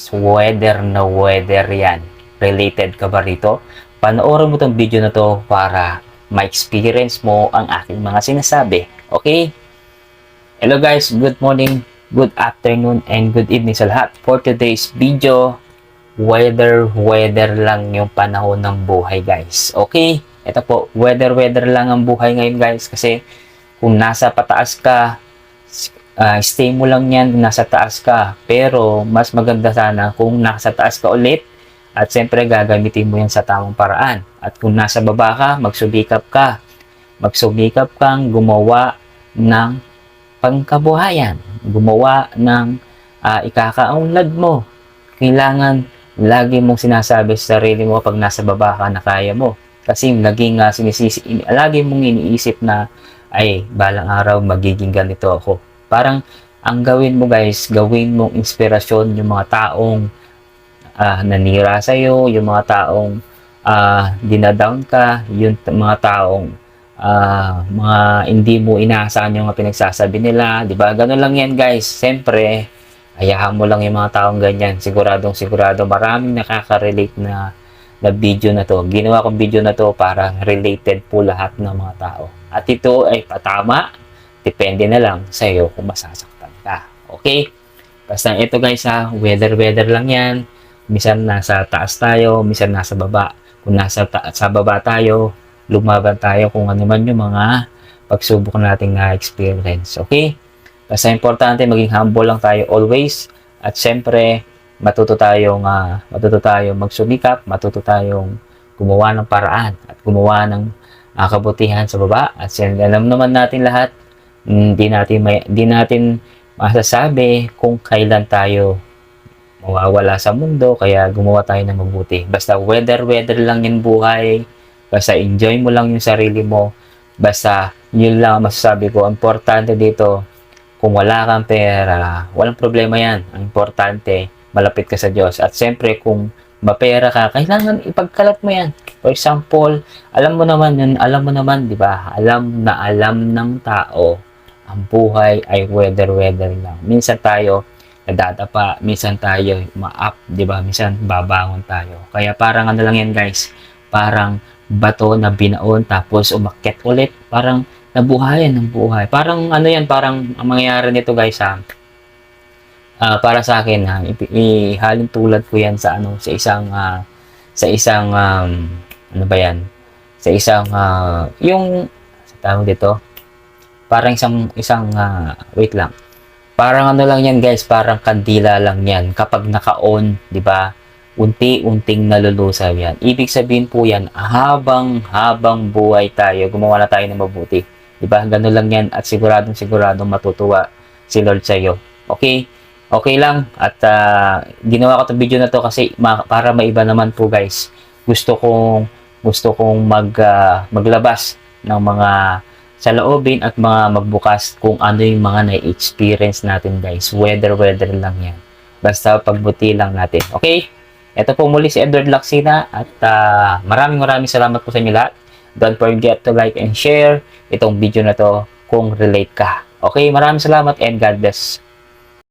guys, weather na weather yan. Related ka ba rito? Panoorin mo tong video na to para ma-experience mo ang aking mga sinasabi. Okay? Hello guys, good morning, good afternoon, and good evening sa lahat. For today's video, weather lang yung panahon ng buhay guys. Okay? Ito po, weather lang ang buhay ngayon guys kasi kung nasa pataas ka, stay mo lang yan nasa taas ka. Pero mas maganda sana kung nasa taas ka ulit at siyempre gagamitin mo yan sa tamang paraan. At kung nasa baba ka, magsumikap ka. Magsumikap kang gumawa ng pangkabuhayan. Gumawa ng ikakaunlad mo. Kailangan lagi mong sinasabi sa sarili mo pag nasa baba ka na kaya mo. Kasi lagi mong iniisip na ay balang araw magiging ganito ako. Parang ang gawin mo guys, gawin mong inspirasyon yung mga taong nanira sa'yo, yung mga taong dinadown ka, yung mga taong mga hindi mo inaasahan yung mga pinagsasabi nila, di ba? Ganun lang yan guys. Siyempre, ayahan mo lang yung mga taong ganyan. Siguro maraming nakaka-relate na video na to. Ginawa kong video na to para related po lahat ng mga tao. At ito ay patama. Depende na lang sa iyo kung masasaktan ka. Okay? Basta ito guys weather lang yan. Minsan nasa taas tayo, minsan nasa baba. Kung sa baba tayo, lumaban tayo kung ano man yung mga pagsubok nating na-experience. Okay? Basta importante maging humble lang tayo always. At syempre, matuto tayong magsumikap, matuto tayong gumawa ng paraan at gumawa ng kabutihan sa baba. At alam naman natin lahat, hindi natin masasabi kung kailan tayo mawawala sa mundo, kaya gumawa tayo ng mabuti. Basta weather lang yung buhay. Basta enjoy mo lang yung sarili mo. Basta yun lang ang masasabi ko. Importante dito, kung wala kang pera, walang problema yan. Ang importante, malapit ka sa Diyos. At siyempre, kung mapera ka, kailangan ipagkalat mo yan. For example, alam mo naman, di ba? Alam ng tao, ang buhay ay weather lang. Minsan tayo nadadapa, minsan tayo ma-up, di ba? Minsan babangon tayo. Kaya parang ano lang yan guys, parang bato na binaon tapos umakyat ulit. Parang nabuhayan ng buhay. Parang ano yan, parang ang mangyayari nito guys para sa akin ihalin tulad ko yan sa isang ano ba yan? Sa isang yung sa tawag dito, parang isang wait lang. Parang ano lang yan guys, parang kandila lang yan. Kapag naka-on, di ba? Unti-unting nalulusaw yan. Ibig sabihin po yan, habang buhay tayo, gumawa na tayo ng mabuti. Di ba? Ganun lang yan at siguradong matutuwa si Lord sa iyo. Okay? Okay lang. At ginawa ko 'tong video na to kasi para maiba naman po guys. Gusto kong maglabas ng mga saloobin at mga magbukas kung ano yung mga na-experience natin guys. Weather lang yan. Basta pagbuti lang natin. Okay? Ito po muli si Edward Laksina at maraming salamat po sa inyo lahat. Don't forget to like and share itong video na to kung relate ka. Okay? Maraming salamat and God bless.